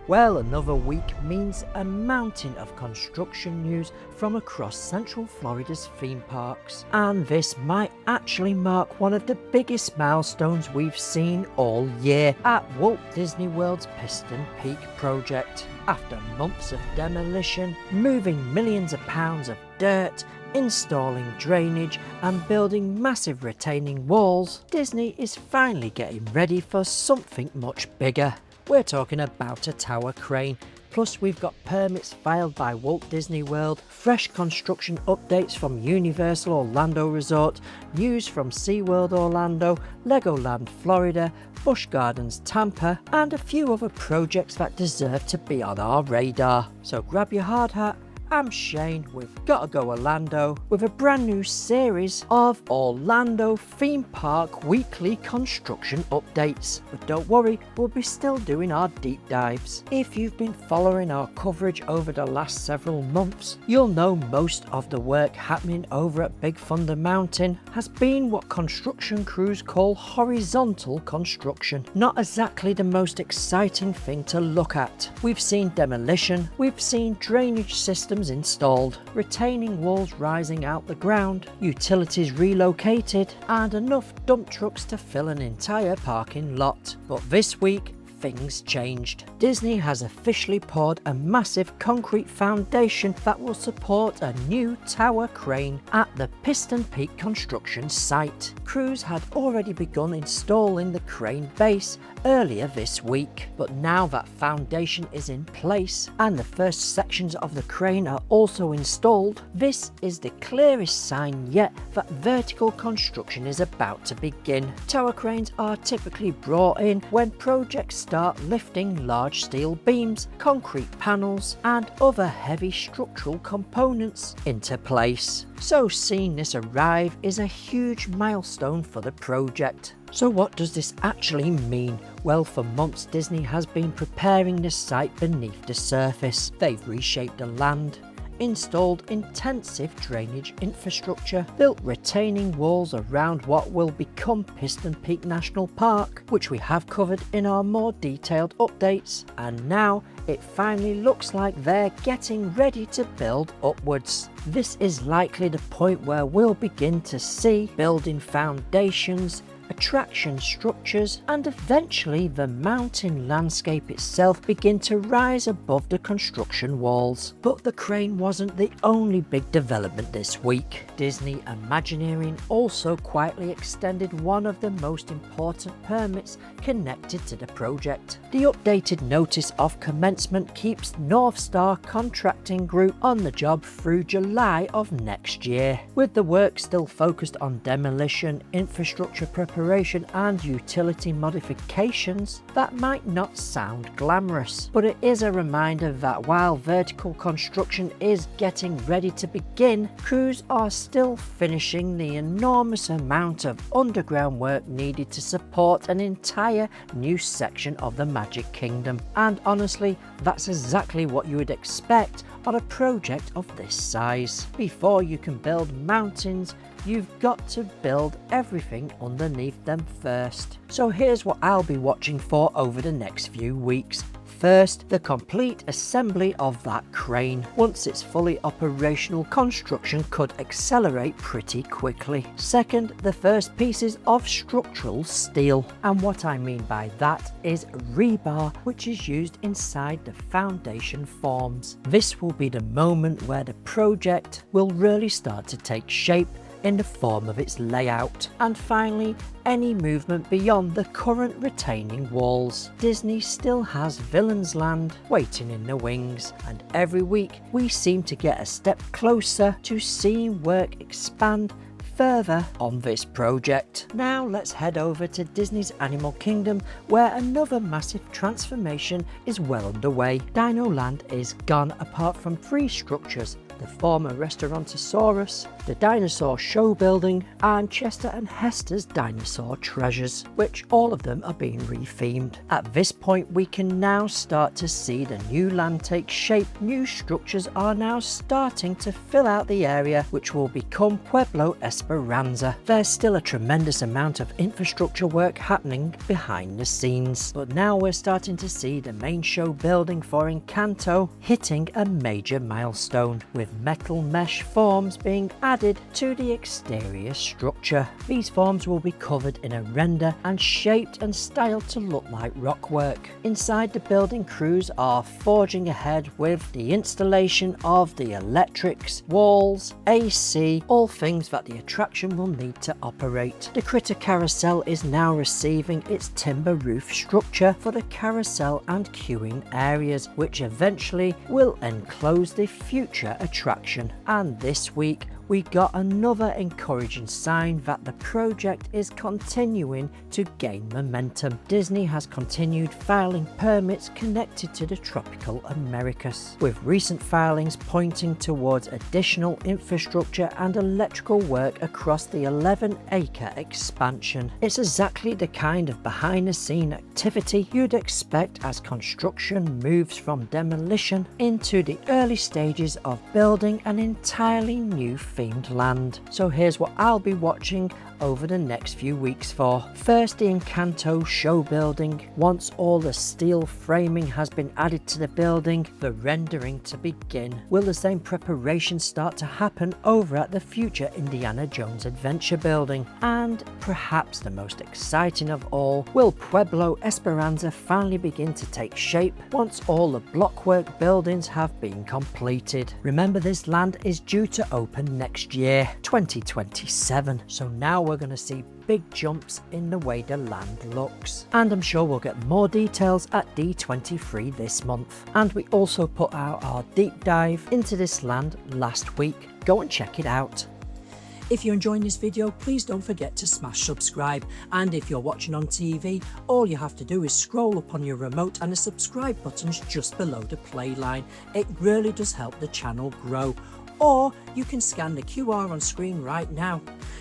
Well, another week means a mountain of construction news from across Central Florida's theme parks. And this might actually mark one of the biggest milestones we've seen all year at Walt Disney World's Piston Peak project. After months of demolition, moving millions of pounds of dirt, installing drainage and building massive retaining walls, Disney is finally getting ready for something much bigger. We're talking about a tower crane, plus we've got permits filed by Walt Disney World, fresh construction updates from Universal Orlando Resort, news from SeaWorld Orlando, Legoland Florida, Busch Gardens Tampa, and a few other projects that deserve to be on our radar. So grab your hard hat. I'm Shane with Gotta Go Orlando with a brand new series of Orlando theme park weekly construction updates. But don't worry, we'll be still doing our deep dives. If you've been following our coverage over the last several months, you'll know most of the work happening over at Big Thunder Mountain has been what construction crews call horizontal construction. Not exactly the most exciting thing to look at. We've seen demolition, we've seen drainage systems installed, retaining walls rising out the ground, utilities relocated, and enough dump trucks to fill an entire parking lot. But this week, things changed. Disney has officially poured a massive concrete foundation that will support a new tower crane at the Piston Peak Construction site. Crews had already begun installing the crane base earlier this week, but now that foundation is in place and the first sections of the crane are also installed, this is the clearest sign yet that vertical construction is about to begin. Tower cranes are typically brought in when projects start lifting large steel beams, concrete panels, and other heavy structural components into place. So seeing this arrive is a huge milestone for the project. So what does this actually mean? Well, for months Disney has been preparing the site beneath the surface. They've reshaped the land, installed intensive drainage infrastructure, built retaining walls around what will become Piston Peak National Park, which we have covered in our more detailed updates, and now it finally looks like they're getting ready to build upwards. This is likely the point where we'll begin to see building foundations, attraction structures, and eventually the mountain landscape itself begin to rise above the construction walls. But the crane wasn't the only big development this week. Disney Imagineering also quietly extended one of the most important permits connected to the project. The updated notice of commencement keeps North Star Contracting Group on the job through July of next year, with the work still focused on demolition, infrastructure preparation, and utility modifications. That might not sound glamorous, but it is a reminder that while vertical construction is getting ready to begin, crews are still finishing the enormous amount of underground work needed to support an entire new section of the Magic Kingdom. And honestly, that's exactly what you would expect on a project of this size. Before you can build mountains, you've got to build everything underneath them first. So here's what I'll be watching for over the next few weeks. First, the complete assembly of that crane. Once it's fully operational, construction could accelerate pretty quickly. Second, the first pieces of structural steel. And what I mean by that is rebar, which is used inside the foundation forms. This will be the moment where the project will really start to take shape in the form of its layout. And finally, any movement beyond the current retaining walls. Disney still has Villains Land waiting in the wings, and every week we seem to get a step closer to seeing work expand further on this project. Now let's head over to Disney's Animal Kingdom, where another massive transformation is well underway. Dino Land is gone, apart from 3 structures: the former Restaurantosaurus, the Dinosaur Show Building, and Chester and Hester's Dinosaur Treasures, which all of them are being rethemed. At this point we can now start to see the new land take shape. New structures are now starting to fill out the area which will become Pueblo Esperanza. There's still a tremendous amount of infrastructure work happening behind the scenes, but now we're starting to see the main show building for Encanto hitting a major milestone, with metal mesh forms being added to the exterior structure. These forms will be covered in a render and shaped and styled to look like rockwork. Inside the building, crews are forging ahead with the installation of the electrics, walls, AC, all things that the attraction will need to operate. The Critter Carousel is now receiving its timber roof structure for the carousel and queuing areas, which eventually will enclose the future attraction. And this week we got another encouraging sign that the project is continuing to gain momentum. Disney has continued filing permits connected to the tropical Americas, with recent filings pointing towards additional infrastructure and electrical work across the 11-acre expansion. It's exactly the kind of behind-the-scene activity you'd expect as construction moves from demolition into the early stages of building an entirely new themed land. So here's what I'll be watching over the next few weeks for. First, the Encanto show building. Once all the steel framing has been added to the building, the rendering to begin. Will the same preparation start to happen over at the future Indiana Jones Adventure building? And perhaps the most exciting of all, will Pueblo Esperanza finally begin to take shape once all the blockwork buildings have been completed? Remember, this land is due to open next year, 2027, so now we're going to see big jumps in the way the land looks, and I'm sure we'll get more details at D23 this month. And we also put out our deep dive into this land last week. Go and check it out. If you're enjoying this video, please don't forget to smash subscribe, and if you're watching on TV, all you have to do is scroll up on your remote and the subscribe button's just below the play line. It really does help the channel grow. Or you can scan the QR on screen right now.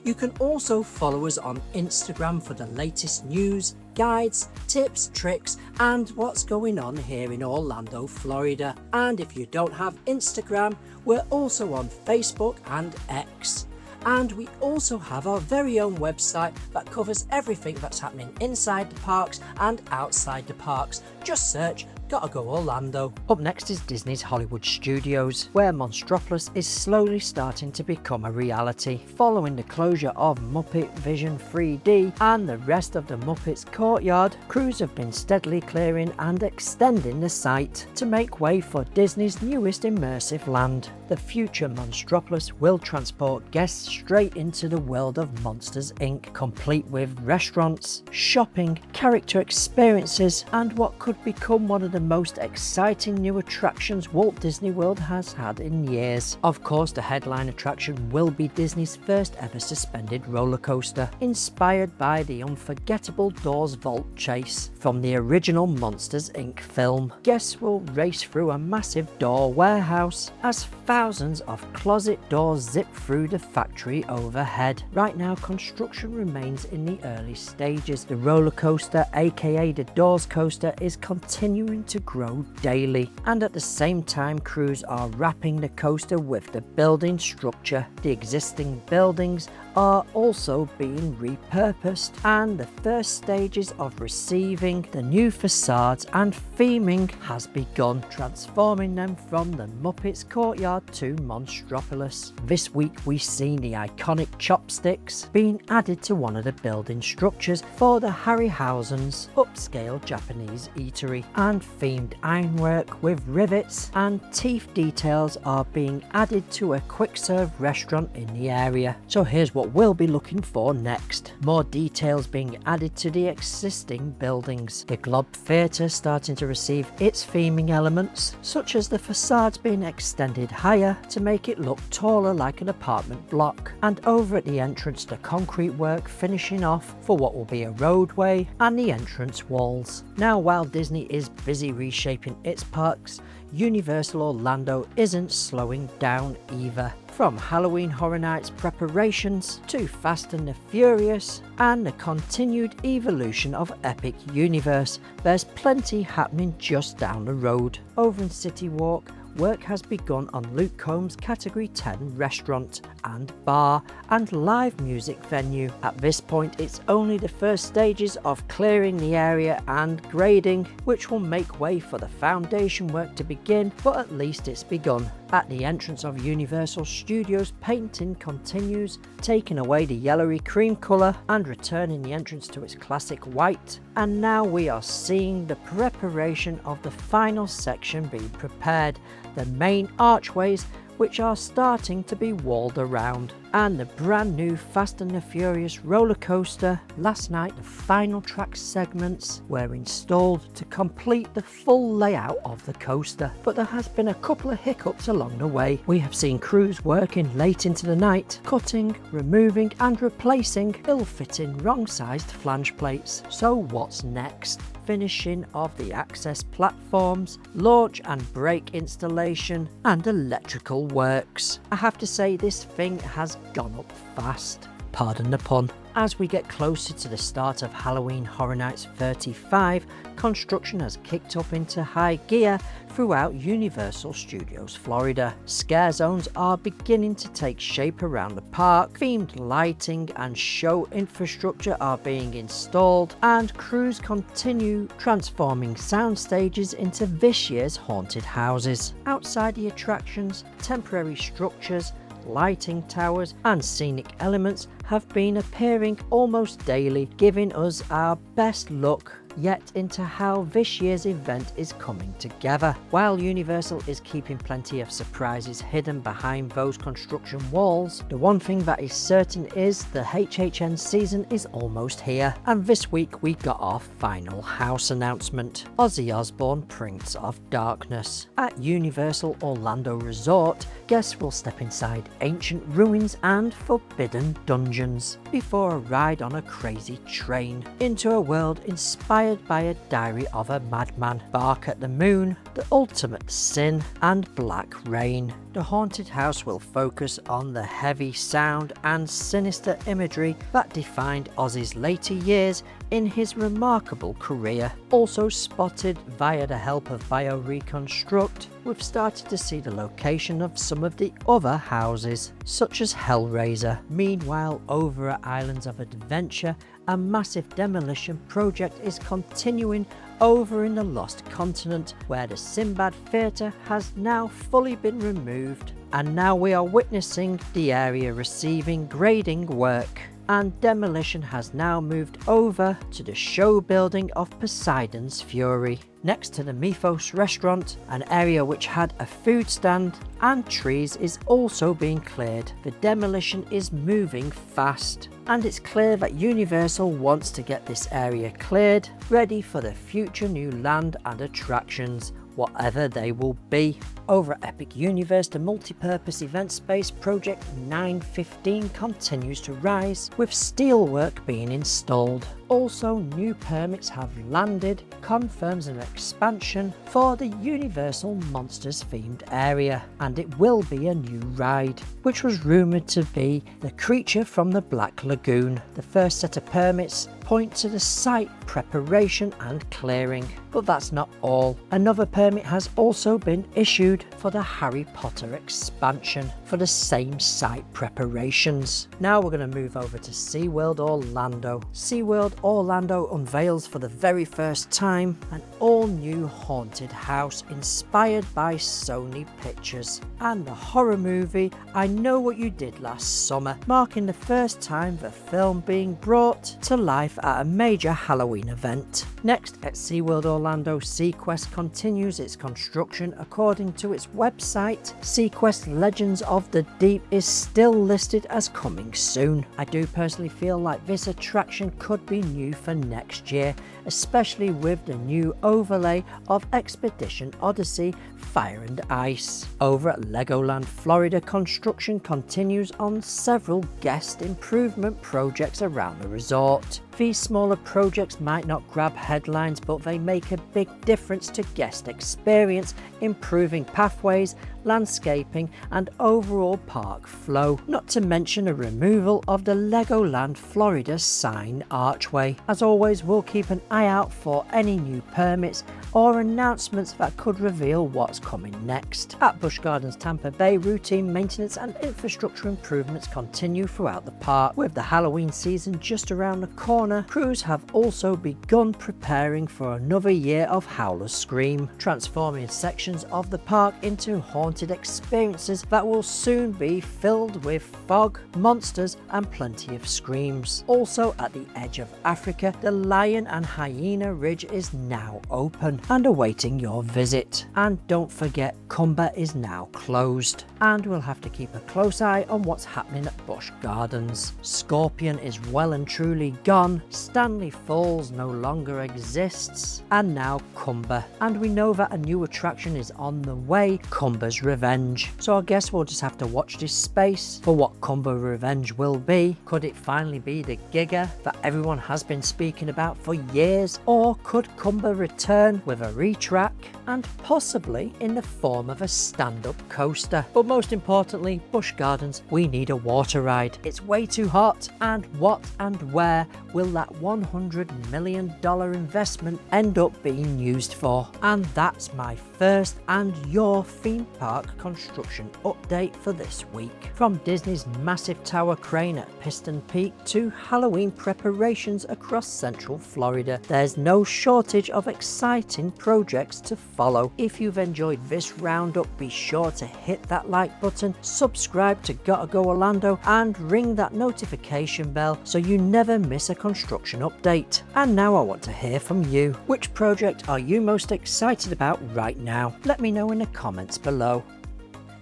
You can also follow us on Instagram for the latest news, guides, tips, tricks, and what's going on here in Orlando, Florida. And if you don't have Instagram, we're also on Facebook and X. And we also have our very own website that covers everything that's happening inside the parks and outside the parks. Just search Gotta Go Orlando. Up next is Disney's Hollywood Studios, where Monstropolis is slowly starting to become a reality. Following the closure of Muppet Vision 3D and the rest of the Muppets courtyard, crews have been steadily clearing and extending the site to make way for Disney's newest immersive land. The future Monstropolis will transport guests straight into the world of Monsters Inc., complete with restaurants, shopping, character experiences, and what could become one of the most exciting new attractions Walt Disney World has had in years. Of course, the headline attraction will be Disney's first ever suspended roller coaster, inspired by the unforgettable Doors Vault chase from the original Monsters Inc. film. Guests will race through a massive door warehouse as thousands of closet doors zip through the factory overhead. Right now, construction remains in the early stages. The roller coaster, aka the Doors coaster, is continuing to grow daily, and at the same time crews are wrapping the coaster with the building structure. The existing buildings are also being repurposed, and the first stages of receiving the new facades and theming has begun, transforming them from the Muppets courtyard to Monstropolis. This week we've seen the iconic chopsticks being added to one of the building structures for the Harryhausen's upscale Japanese eatery, and themed ironwork with rivets and teeth details are being added to a quick serve restaurant in the area. So here's what what we'll be looking for next. More details being added to the existing buildings. The Globe Theatre starting to receive its theming elements, such as the facades being extended higher to make it look taller like an apartment block, and over at the entrance the concrete work finishing off for what will be a roadway and the entrance walls. Now while Disney is busy reshaping its parks, Universal Orlando isn't slowing down either. From Halloween Horror Nights preparations to Fast and the Furious and the continued evolution of Epic Universe, there's plenty happening just down the road. Over in City Walk, work has begun on Luke Combs' Category 10 restaurant and bar and live music venue. At this point it's only the first stages of clearing the area and grading, which will make way for the foundation work to begin, but at least it's begun. At the entrance of Universal Studios, painting continues, taking away the yellowy cream colour and returning the entrance to its classic white. And now we are seeing the preparation of the final section being prepared, the main archways which are starting to be walled around, and the brand new Fast and the Furious roller coaster. Last night the final track segments were installed to complete the full layout of the coaster, but there has been a couple of hiccups along the way. We have seen crews working late into the night, cutting, removing and replacing ill-fitting wrong-sized flange plates. So what's next? Finishing of the access platforms, launch and brake installation and electrical works. I have to say this thing has gone up fast, pardon the pun. As we get closer to the start of Halloween Horror Nights 35, construction has kicked up into high gear throughout Universal Studios Florida. Scare zones are beginning to take shape around the park, themed lighting and show infrastructure are being installed, and crews continue transforming sound stages into this year's haunted houses. Outside the attractions, temporary structures, lighting towers and scenic elements have been appearing almost daily, giving us our best look yet into how this year's event is coming together. While Universal is keeping plenty of surprises hidden behind those construction walls, the one thing that is certain is the HHN season is almost here, and this week we got our final house announcement, Ozzy Osbourne Prince of Darkness. At Universal Orlando Resort, guests will step inside ancient ruins and forbidden dungeons before a ride on a crazy train into a world inspired by a diary of a madman, Bark at the Moon, The Ultimate Sin and Black Rain. The haunted house will focus on the heavy sound and sinister imagery that defined Ozzy's later years in his remarkable career. Also spotted via the help of BioReconstruct, we've started to see the location of some of the other houses, such as Hellraiser. Meanwhile, over at Islands of Adventure, a massive demolition project is continuing over in the Lost Continent, where the Sinbad Theatre has now fully been removed, and now we are witnessing the area receiving grading work, and demolition has now moved over to the show building of Poseidon's Fury. Next to the Mythos restaurant, an area which had a food stand and trees is also being cleared. The demolition is moving fast, and it's clear that Universal wants to get this area cleared, ready for the future new land and attractions, whatever they will be. Over at Epic Universe, the multi-purpose event space Project 915 continues to rise, with steelwork being installed. Also, new permits have landed, confirms an expansion for the Universal Monsters themed area, and it will be a new ride, which was rumoured to be the Creature from the Black Lagoon. The first set of permits point to the site preparation and clearing, but that's not all. Another permit has also been issued for the Harry Potter expansion for the same site preparations. Now we're going to move over to SeaWorld Orlando. SeaWorld Orlando unveils for the very first time an all all-new haunted house inspired by Sony Pictures, and the horror movie I Know What You Did Last Summer, marking the first time the film being brought to life at a major Halloween event. Next, at SeaWorld Orlando, SeaQuest continues its construction. According to its website, SeaQuest Legends of the Deep is still listed as coming soon. I do personally feel like this attraction could be new for next year, especially with the new overlay of Expedition Odyssey Fire and Ice. Over at Legoland Florida, construction continues on several guest improvement projects around the resort. These smaller projects might not grab headlines, but they make a big difference to guest experience, improving pathways, landscaping and overall park flow, not to mention a removal of the Legoland Florida sign archway. As always, we'll keep an eye out for any new permits or announcements that could reveal what's coming next. At Busch Gardens Tampa Bay, routine maintenance and infrastructure improvements continue throughout the park. With the Halloween season just around the corner, crews have also begun preparing for another year of Howler Scream, transforming sections of the park into haunted experiences that will soon be filled with fog, monsters and plenty of screams. Also at the edge of Africa, the Lion and Hyena Ridge is now open and awaiting your visit. And don't forget, Kumba is now closed, and we'll have to keep a close eye on what's happening at Busch Gardens. Scorpion is well and truly gone, Stanley Falls no longer exists, and now Kumba. And we know that a new attraction is on the way, Kumba's Revenge. So I guess we'll just have to watch this space for what Kumba Revenge will be. Could it finally be the Giga that everyone has been speaking about for years? Or could Kumba return with a retrack and possibly in the form of a stand-up coaster? But most importantly, Busch Gardens, we need a water ride. It's way too hot, and what and where will that $100 million investment end up being used for? And that's my first and your theme park construction update for this week. From Disney's massive tower crane at Piston Peak to Halloween preparations across Central Florida, there's no shortage of exciting projects to follow. If you've enjoyed this roundup, be sure to hit that like button, subscribe to Gotta Go Orlando and ring that notification bell so you never miss a construction update. And now I want to hear from you. Which project are you most excited about right now? Let me know in the comments below.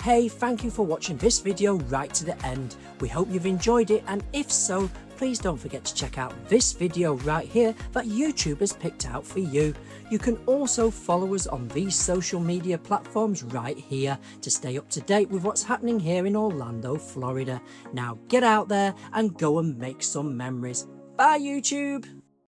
Hey, thank you for watching this video right to the end. We hope you've enjoyed it, and if so, please don't forget to check out this video right here that YouTube has picked out for you. You can also follow us on these social media platforms right here to stay up to date with what's happening here in Orlando, Florida. Now get out there and go and make some memories. Bye YouTube!